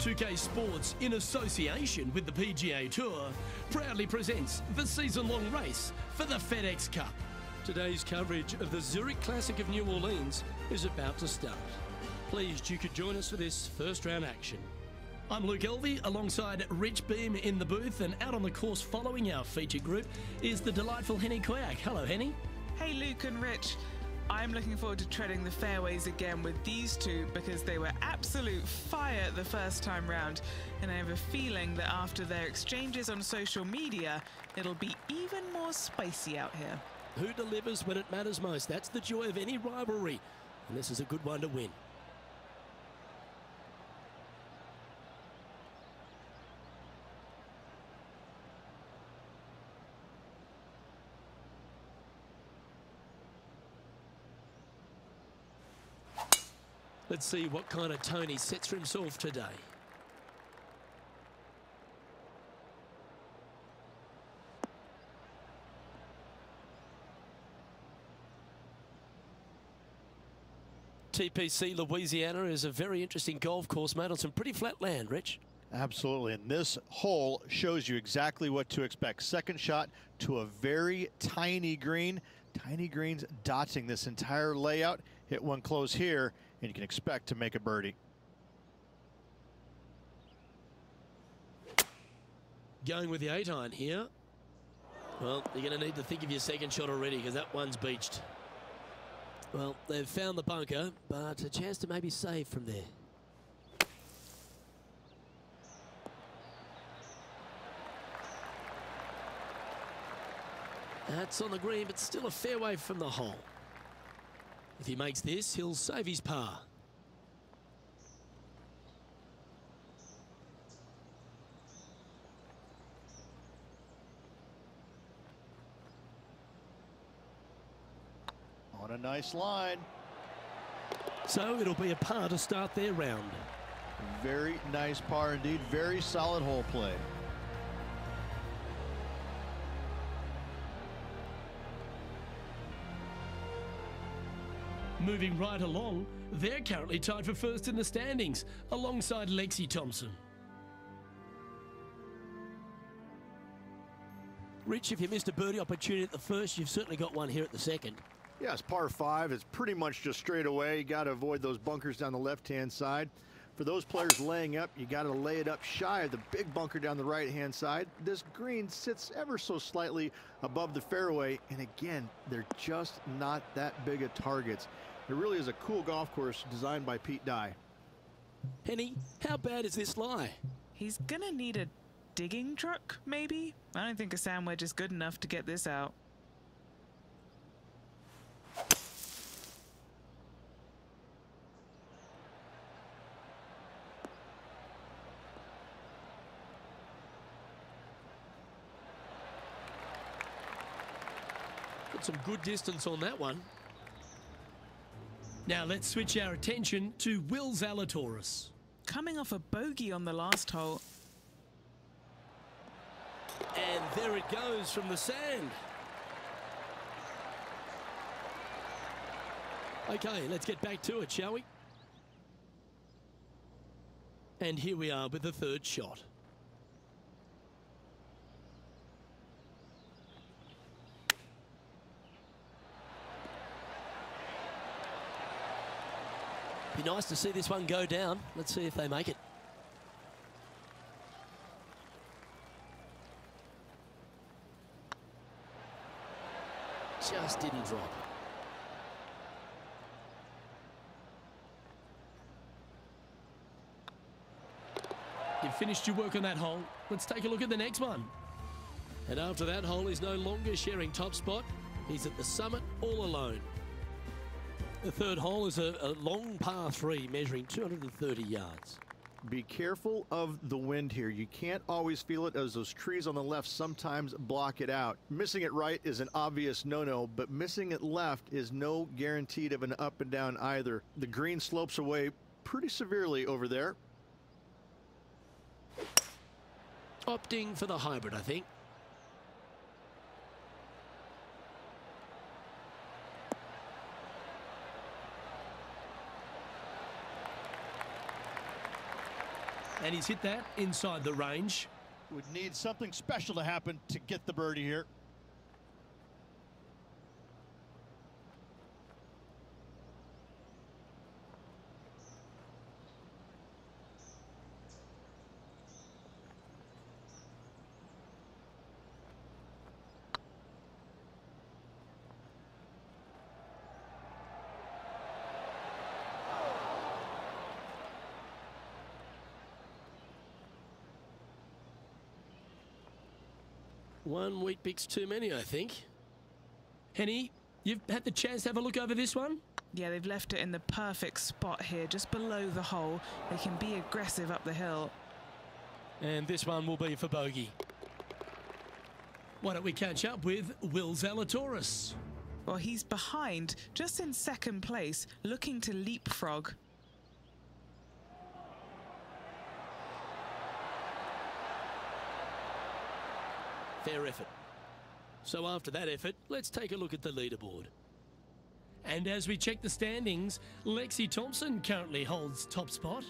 2K Sports, in association with the PGA Tour, proudly presents the season-long race for the FedEx Cup. Today's coverage of the Zurich Classic of New Orleans is about to start. Pleased you could join us for this first-round action. I'm Luke Elvey, alongside Rich Beam in the booth, and out on the course following our feature group is the delightful Henny Koyak. Hello, Henny. Hey, Luke and Rich. I'm looking forward to treading the fairways again with these two because they were absolute fire the first time round, and I have a feeling that after their exchanges on social media, it'll be even more spicy out here. Who delivers when it matters most? That's the joy of any rivalry, and this is a good one to win. Let's see what kind of tone he sets for himself today. TPC Louisiana is a very interesting golf course, mate, on some pretty flat land, Rich. Absolutely, and this hole shows you exactly what to expect. Second shot to a very tiny green. Tiny greens dotting this entire layout. Hit one close here, and you can expect to make a birdie. Going with the 8-iron here. Well, you're going to need to think of your second shot already because that one's beached. Well, they've found the bunker, but a chance to maybe save from there. That's on the green, but still a fair way from the hole. If he makes this, he'll save his par. On a nice line. So it'll be a par to start their round. Very nice par indeed. Very solid hole play. Moving right along, they're currently tied for first in the standings, alongside Lexi Thompson. Rich, if you missed a birdie opportunity at the first, you've certainly got one here at the second. Yeah, it's par 5. It's pretty much just straight away. You got to avoid those bunkers down the left-hand side. For those players laying up, you got to lay it up shy of the big bunker down the right-hand side. This green sits ever so slightly above the fairway, and again, they're just not that big of targets. It really is a cool golf course designed by Pete Dye. Henny, how bad is this lie? He's gonna need a digging truck, maybe? I don't think a sand wedge is good enough to get this out. Got some good distance on that one. Now let's switch our attention to Will Zalatoris. Coming off a bogey on the last hole. And there it goes from the sand. Okay, let's get back to it, shall we? And here we are with the third shot. Be nice to see this one go down. Let's see if they make it. Just didn't drop. You've finished your work on that hole. Let's take a look at the next one. And after that hole, he's no longer sharing top spot. He's at the summit all alone. The third hole is a long par 3 measuring 230 yards. Be careful of the wind here. You can't always feel it as those trees on the left sometimes block it out. Missing it right is an obvious no-no, but missing it left is no guaranteed of an up and down either. The green slopes away pretty severely over there. Opting for the hybrid, I think. And he's hit that inside the range. Would need something special to happen to get the birdie here. One wheat bix too many, I think. Henny, you've had the chance to have a look over this one? Yeah, they've left it in the perfect spot here, just below the hole. They can be aggressive up the hill. And this one will be for bogey. Why don't we catch up with Will Zalatoris? Well, he's behind, just in second place, looking to leapfrog. Fair effort. So after that effort, let's take a look at the leaderboard. And as we check the standings, Lexi Thompson currently holds top spot.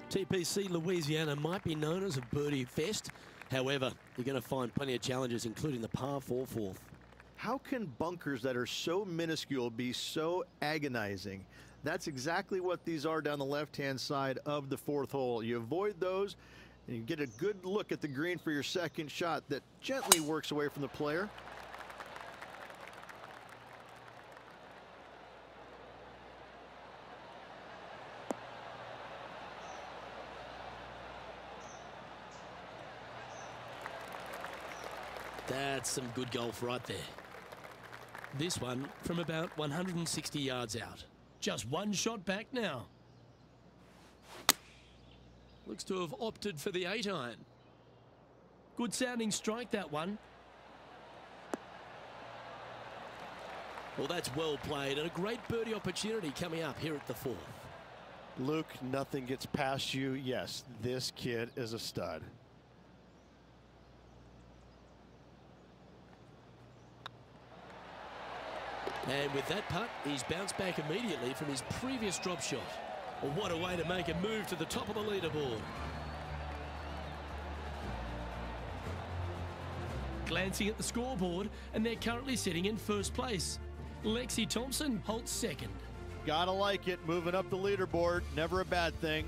TPC Louisiana might be known as a birdie fest. However, you're going to find plenty of challenges, including the par 4 fourth. How can bunkers that are so minuscule be so agonizing? That's exactly what these are down the left-hand side of the fourth hole. You avoid those, and you get a good look at the green for your second shot that gently works away from the player. That's some good golf right there. This one from about 160 yards out. Just one shot back now. Looks to have opted for the 8-iron. Good sounding strike, that one. Well, that's well played, and a great birdie opportunity coming up here at the fourth. Luke, nothing gets past you. Yes, this kid is a stud. And with that putt, he's bounced back immediately from his previous drop shot. Well, what a way to make a move to the top of the leaderboard. Glancing at the scoreboard, and they're currently sitting in first place. Lexi Thompson holds second. Gotta like it, moving up the leaderboard, never a bad thing.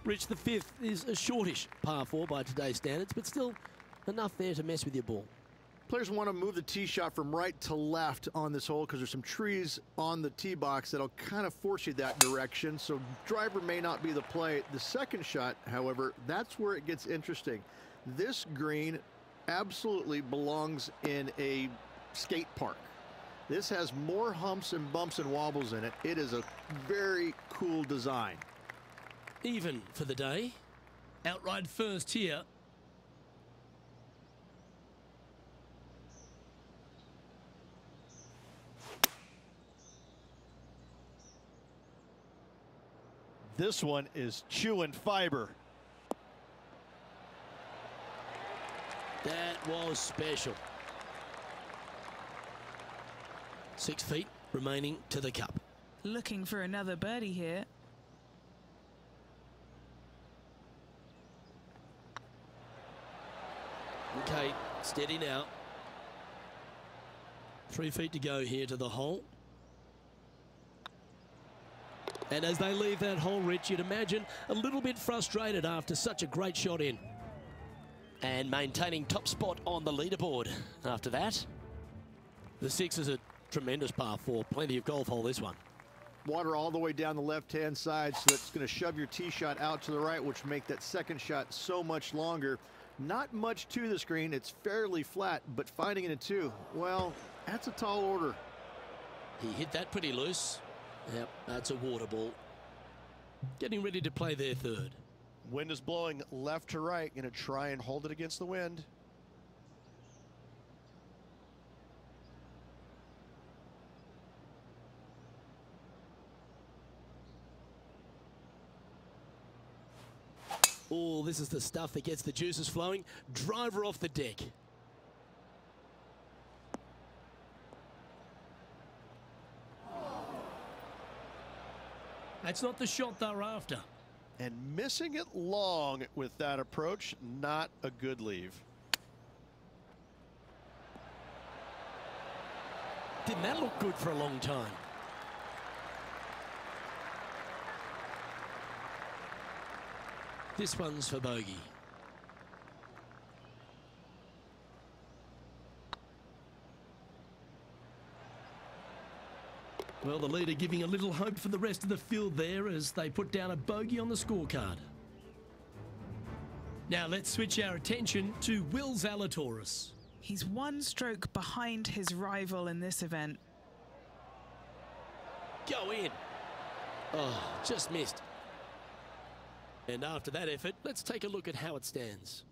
Rich, the fifth is a shortish par 4 by today's standards, but still enough there to mess with your ball. Players want to move the tee shot from right to left on this hole because there's some trees on the tee box that'll kind of force you that direction, so driver may not be the play. The second shot, however, that's where it gets interesting. This green absolutely belongs in a skate park. This has more humps and bumps and wobbles in it. It is a very cool design. Even for the day. Outright first here. This one is chewing fiber. That was special. 6 feet remaining to the cup. Looking for another birdie here. Okay, steady now. 3 feet to go here to the hole. And as they leave that hole, Rich, you'd imagine a little bit frustrated after such a great shot in. And maintaining top spot on the leaderboard after that. The 6 is a tremendous par 4. Plenty of golf hole, this one. Water all the way down the left-hand side, so that's going to shove your tee shot out to the right, which will make that second shot so much longer. Not much to the screen. It's fairly flat, but finding it in 2, well, that's a tall order. He hit that pretty loose. Yep, that's a water ball. Getting ready to play their third. Wind is blowing left to right. Going to try and hold it against the wind. Oh, this is the stuff that gets the juices flowing. Driver off the deck. That's not the shot they're after. And missing it long with that approach, not a good leave. Didn't that look good for a long time? This one's for bogey. Well, the leader giving a little hope for the rest of the field there as they put down a bogey on the scorecard. Now let's switch our attention to Will Zalatoris. He's one stroke behind his rival in this event. Go in. Oh, just missed. And after that effort, let's take a look at how it stands.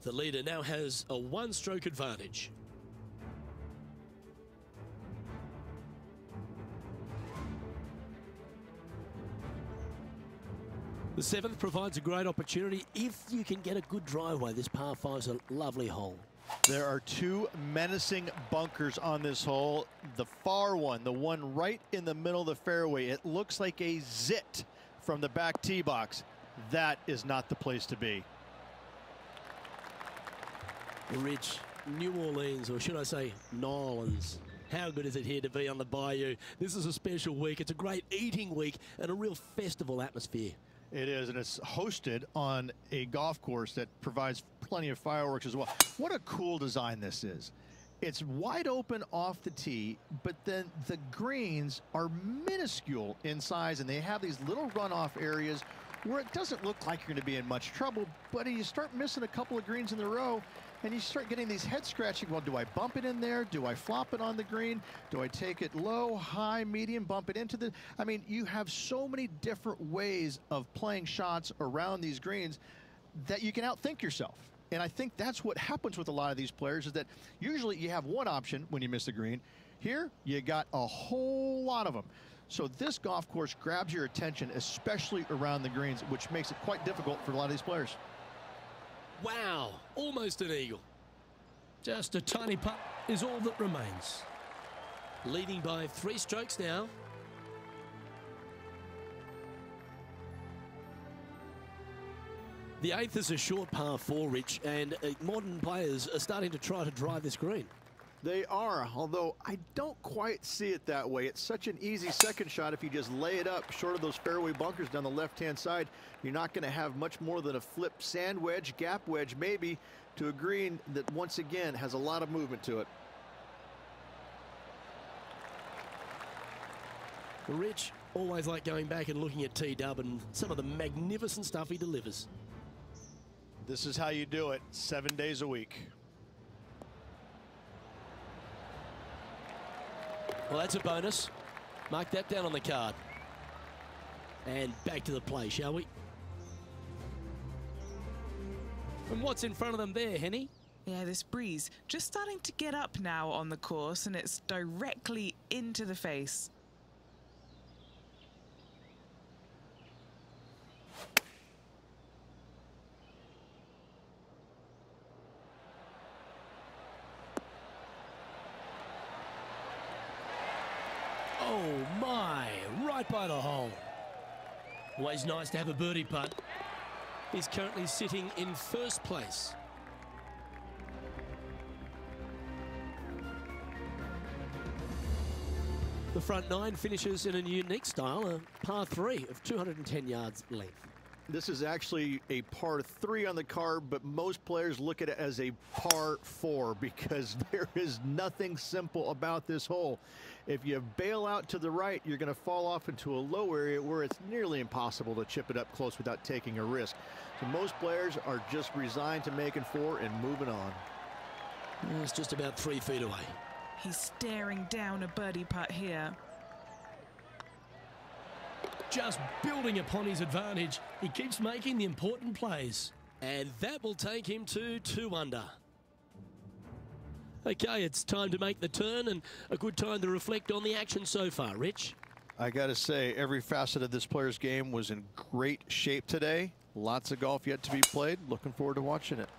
The leader now has a one-stroke advantage. The seventh provides a great opportunity if you can get a good driveway. This par 5's a lovely hole. There are two menacing bunkers on this hole. The far one, the one right in the middle of the fairway, it looks like a zit from the back tee box. That is not the place to be. Rich, New Orleans, or should I say New Orleans. How good is it here to be on the bayou? This is a special week. It's a great eating week and a real festival atmosphere. It is, and it's hosted on a golf course that provides plenty of fireworks as well. What a cool design this is. It's wide open off the tee, but then the greens are minuscule in size, and they have these little runoff areas where it doesn't look like you're going to be in much trouble, but you start missing a couple of greens in a row, and you start getting these head scratching. Well, do I bump it in there? Do I flop it on the green? Do I take it low, high, medium, bump it into the... I mean, you have so many different ways of playing shots around these greens that you can outthink yourself. And I think that's what happens with a lot of these players, is that usually you have one option when you miss a green. Here, you got a whole lot of them. So this golf course grabs your attention, especially around the greens, which makes it quite difficult for a lot of these players. Wow, almost an eagle. Just a tiny putt is all that remains. Leading by 3 strokes now. The 8th is a short par 4, Rich, and modern players are starting to try to drive this green. They are, although I don't quite see it that way. It's such an easy second shot if you just lay it up short of those fairway bunkers down the left-hand side. You're not going to have much more than a flip sand wedge, gap wedge maybe, to a green that once again has a lot of movement to it. Rich, always like going back and looking at T-Dub and some of the magnificent stuff he delivers. This is how you do it 7 days a week. Well, that's a bonus. Mark that down on the card. And back to the play, shall we? And what's in front of them there, Henny? Yeah, this breeze just starting to get up now on the course, and it's directly into the face. Oh my, right by the hole. Always nice to have a birdie putt. He's currently sitting in first place. The front 9 finishes in a unique style, a par 3 of 210 yards length. This is actually a par 3 on the card, but most players look at it as a par 4 because there is nothing simple about this hole. If you bail out to the right, you're going to fall off into a low area where it's nearly impossible to chip it up close without taking a risk. So most players are just resigned to making 4 and moving on. It's just about 3 feet away. He's staring down a birdie putt here. Just building upon his advantage. He keeps making the important plays. And that will take him to 2 under. Okay, it's time to make the turn and a good time to reflect on the action so far. Rich? I got to say, every facet of this player's game was in great shape today. Lots of golf yet to be played. Looking forward to watching it.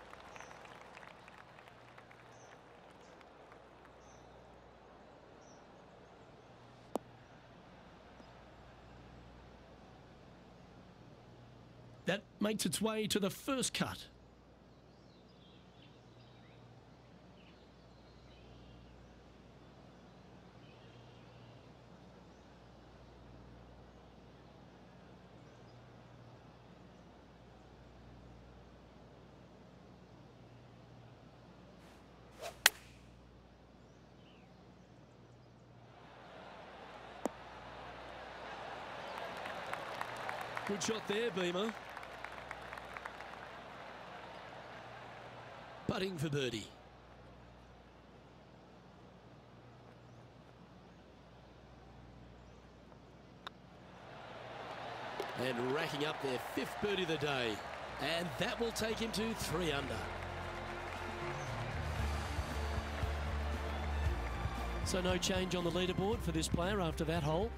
That makes its way to the first cut. Good shot there, Beamer. Putting for birdie. And racking up their 5th birdie of the day. And that will take him to 3 under. So no change on the leaderboard for this player after that hole.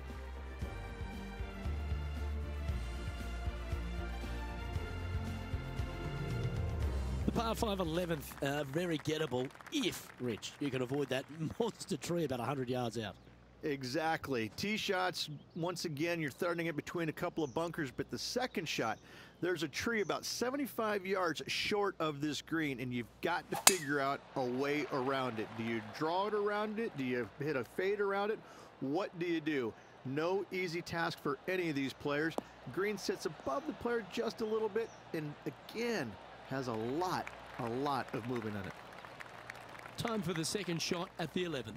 The par 5 11th, very gettable if, Rich, you can avoid that monster tree about 100 yards out. Exactly. Tee shots, once again, you're throwing it between a couple of bunkers, but the second shot, there's a tree about 75 yards short of this green, and you've got to figure out a way around it. Do you draw it around it? Do you hit a fade around it? What do you do? No easy task for any of these players. Green sits above the player just a little bit, and again, has a lot of movement in it. Time for the second shot at the 11th.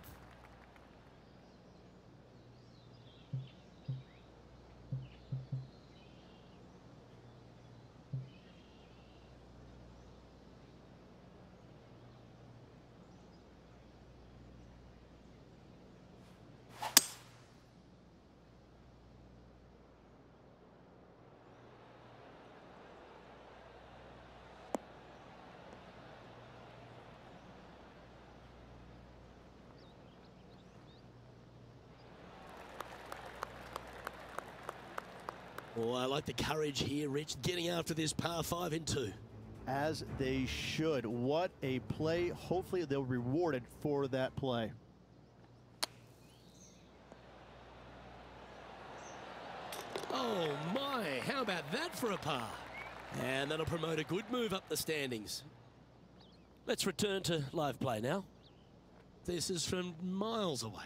Oh, I like the courage here, Rich, getting after this par 5 in 2. As they should. What a play. Hopefully they'll be rewarded for that play. Oh my, how about that for a par? And that'll promote a good move up the standings. Let's return to live play now. This is from miles away.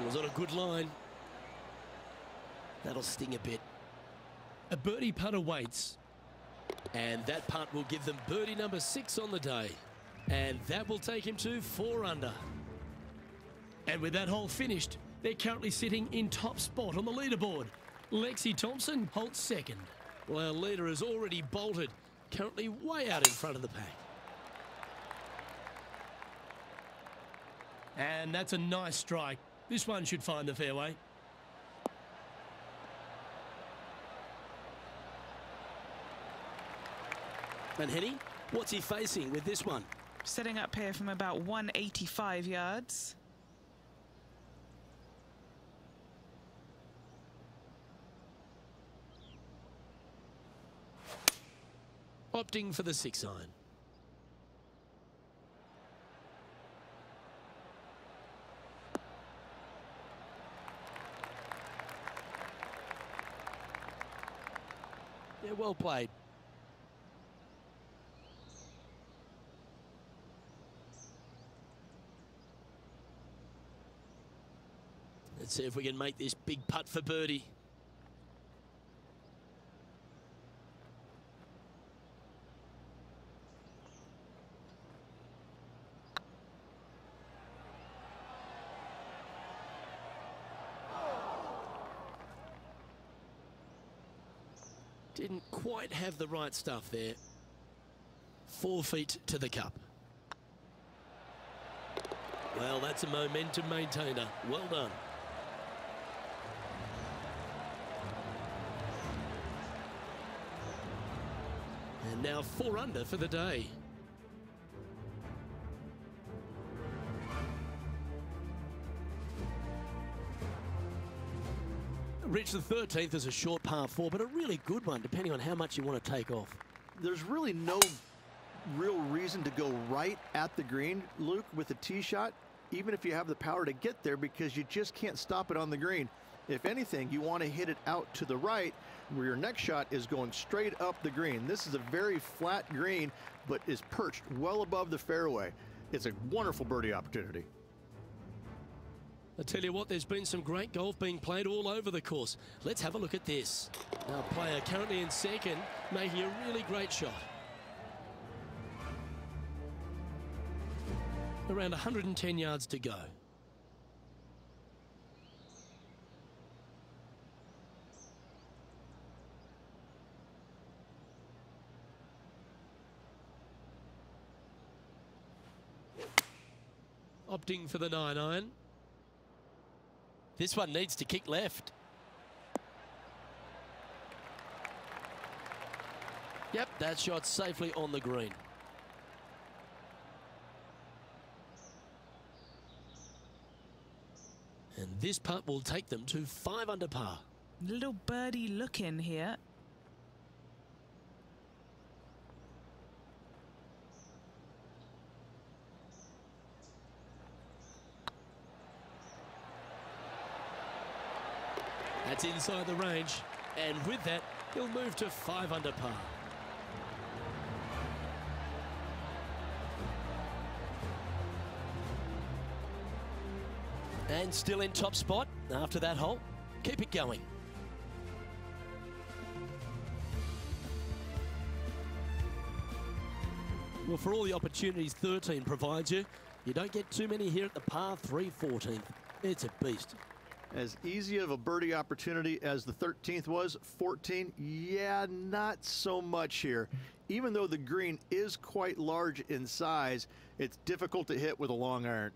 It was on a good line. That'll sting a bit. A birdie putt awaits. And that putt will give them birdie number 6 on the day. And that will take him to 4 under. And with that hole finished, they're currently sitting in top spot on the leaderboard. Lexi Thompson holds second, while our leader has already bolted, currently way out in front of the pack. And that's a nice strike. This one should find the fairway. And Henny, what's he facing with this one? Setting up here from about 185 yards. Opting for the 6 iron. Yeah, well played. Let's see if we can make this big putt for birdie. Didn't quite have the right stuff there. 4 feet to the cup. Well, that's a momentum maintainer. Well done. And now 4 under for the day. Rich, the 13th is a short par 4, but a really good one, depending on how much you want to take off. There's really no real reason to go right at the green, Luke, with a tee shot, even if you have the power to get there, because you just can't stop it on the green. If anything, you want to hit it out to the right, where your next shot is going straight up the green. This is a very flat green, but is perched well above the fairway. It's a wonderful birdie opportunity. I tell you what, there's been some great golf being played all over the course. Let's have a look at this. Our player currently in second, making a really great shot. Around 110 yards to go. Opting for the 9-iron. This one needs to kick left. Yep, that shot's safely on the green. And this putt will take them to 5 under par. Little birdie look in here. That's inside the range, and with that, he'll move to 5 under par. And still in top spot after that hole. Keep it going. Well, for all the opportunities 13 provides you, you don't get too many here at the par 3 14th. It's a beast. As easy of a birdie opportunity as the 13th was, 14, yeah, not so much here. Even though the green is quite large in size, it's difficult to hit with a long iron.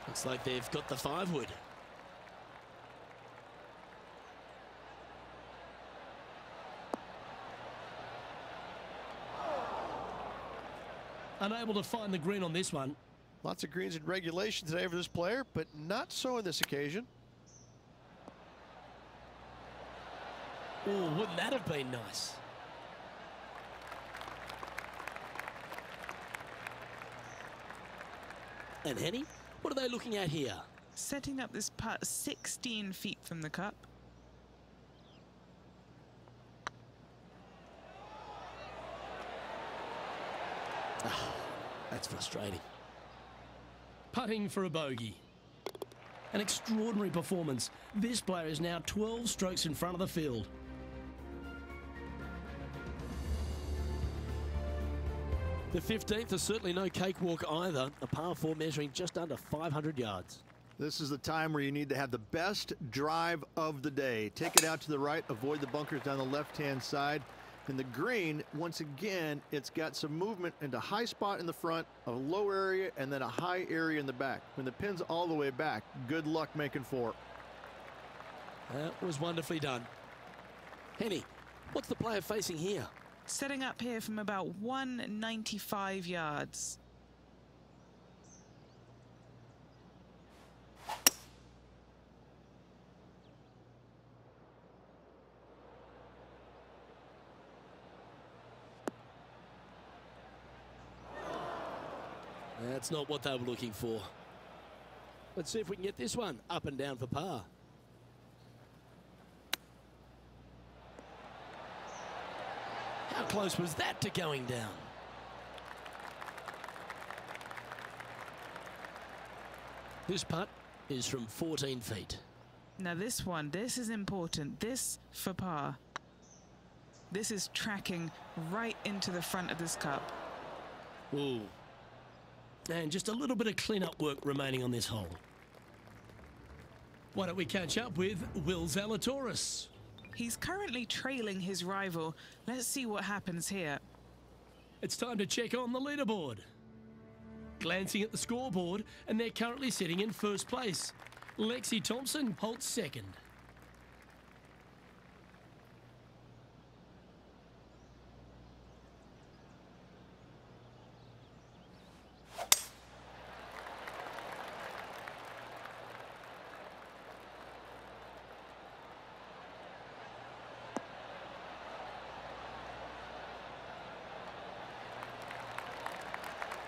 Looks like they've got the 5-wood. Unable to find the green on this one. Lots of greens in regulation today for this player, but not so on this occasion. Oh, wouldn't that have been nice? And Henny, what are they looking at here? Setting up this putt 16 feet from the cup. That's frustrating. Putting for a bogey. An extraordinary performance. This player is now 12 strokes in front of the field. The 15th is certainly no cakewalk either. A par 4 measuring just under 500 yards. This is the time where you need to have the best drive of the day. Take it out to the right, avoid the bunkers down the left-hand side. And the green, once again, it's got some movement into high spot in the front, a low area, and then a high area in the back. When the pin's all the way back, good luck making 4. That was wonderfully done. Henny, what's the player facing here? Setting up here from about 195 yards. That's not what they were looking for. Let's see if we can get this one up and down for par. How close was that to going down? This putt is from 14 feet. Now this one, this is important. This for par. This is tracking right into the front of this cup. Ooh. And just a little bit of clean-up work remaining on this hole. Why don't we catch up with Will Zalatoris? He's currently trailing his rival. Let's see what happens here. It's time to check on the leaderboard. Glancing at the scoreboard, and they're currently sitting in first place. Lexi Thompson holds second.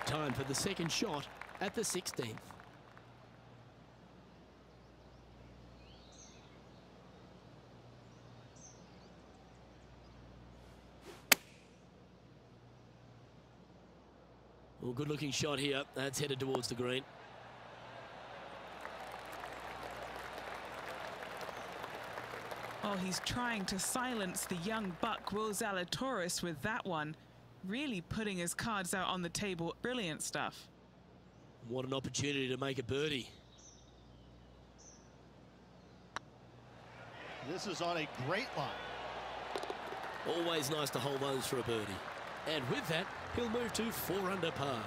Time for the second shot at the 16th. Well, good looking shot here. That's headed towards the green. Oh, he's trying to silence the young buck, Will Zalatoris, with that one. Really putting his cards out on the table. Brilliant stuff. What an opportunity to make a birdie. This is on a great line. Always nice to hold those for a birdie. And with that, he'll move to 4 under par.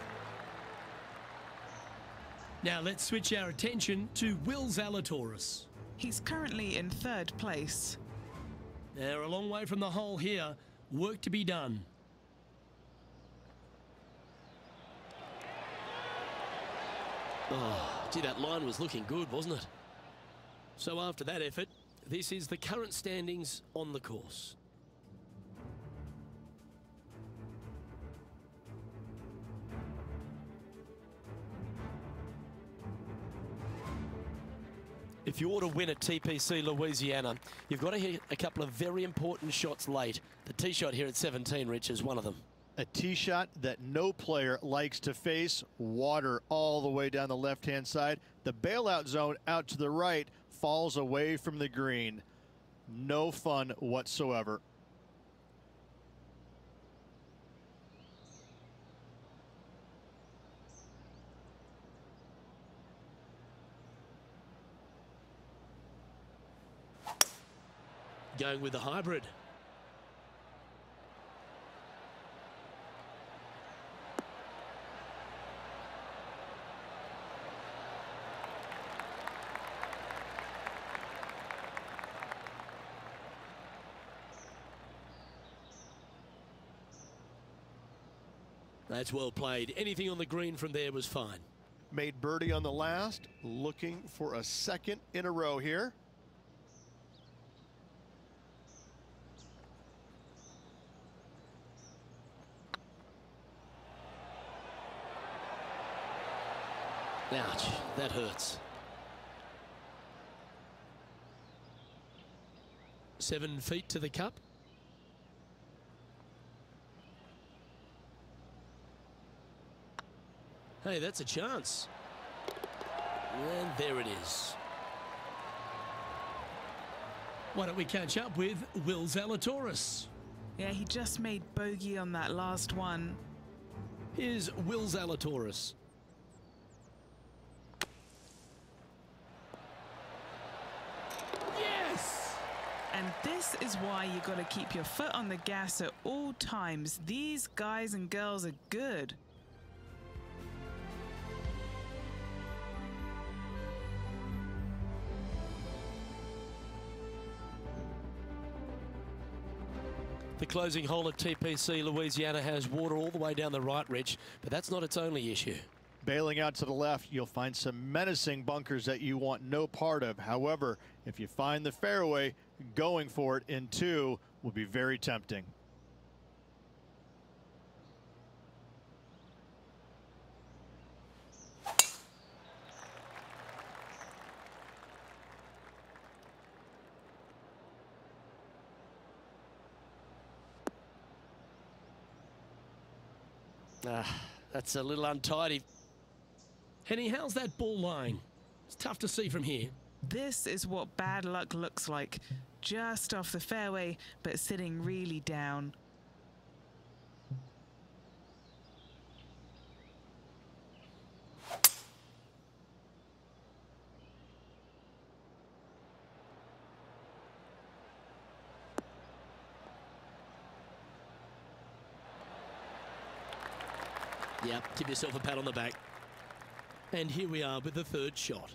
Now let's switch our attention to Will Zalatoris. He's currently in 3rd place. They're a long way from the hole here. Work to be done. Oh, gee, that line was looking good, wasn't it? So after that effort, this is the current standings on the course. If you want to win at TPC Louisiana, you've got to hit a couple of very important shots late. The tee shot here at 17, Rich, is one of them. A tee shot that no player likes to face. Water all the way down the left-hand side. The bailout zone out to the right falls away from the green. No fun whatsoever. Going with the hybrid. That's well played. Anything on the green from there was fine. Made birdie on the last, looking for a second in a row here. Ouch, that hurts. 7 feet to the cup. Hey, that's a chance. And there it is. Why don't we catch up with Will Zalatoris? Yeah, he just made bogey on that last one. Here's Will Zalatoris. Yes! And this is why you got to keep your foot on the gas at all times. These guys and girls are good. The closing hole at TPC Louisiana has water all the way down the right, Rich, but that's not its only issue. Bailing out to the left, you'll find some menacing bunkers that you want no part of. However, if you find the fairway, going for it in 2 will be very tempting. That's a little untidy. Henny, how's that ball lying? It's tough to see from here. This is what bad luck looks like. Just off the fairway, but sitting really down. Yep, give yourself a pat on the back. And here we are with the 3rd shot.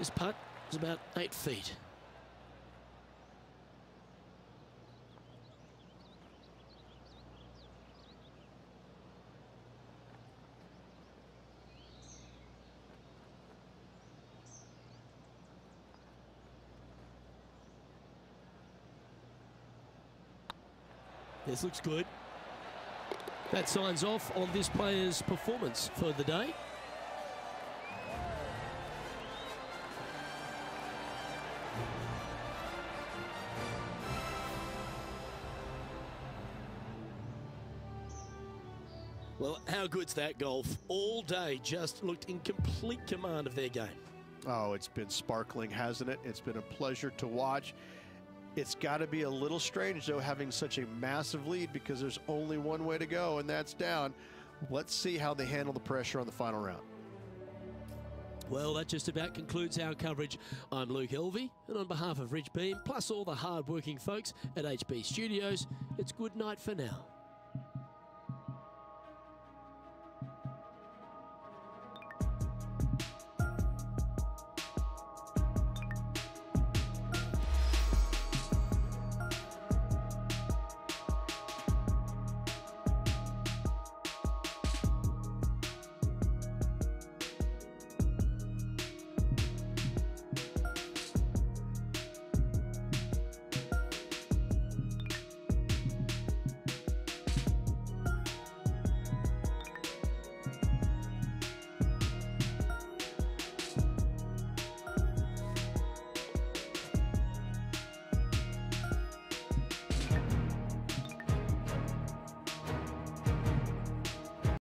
This putt is about 8 feet. This looks good. That signs off on this player's performance for the day. Well, how good's that golf? All day just looked in complete command of their game. Oh, it's been sparkling, hasn't it? It's been a pleasure to watch. It's got to be a little strange, though, having such a massive lead, because there's only one way to go, and that's down. Let's see how they handle the pressure on the final round. Well, that just about concludes our coverage. I'm Luke Elvey, and on behalf of Rich Beam, plus all the hard-working folks at HB Studios, it's good night for now.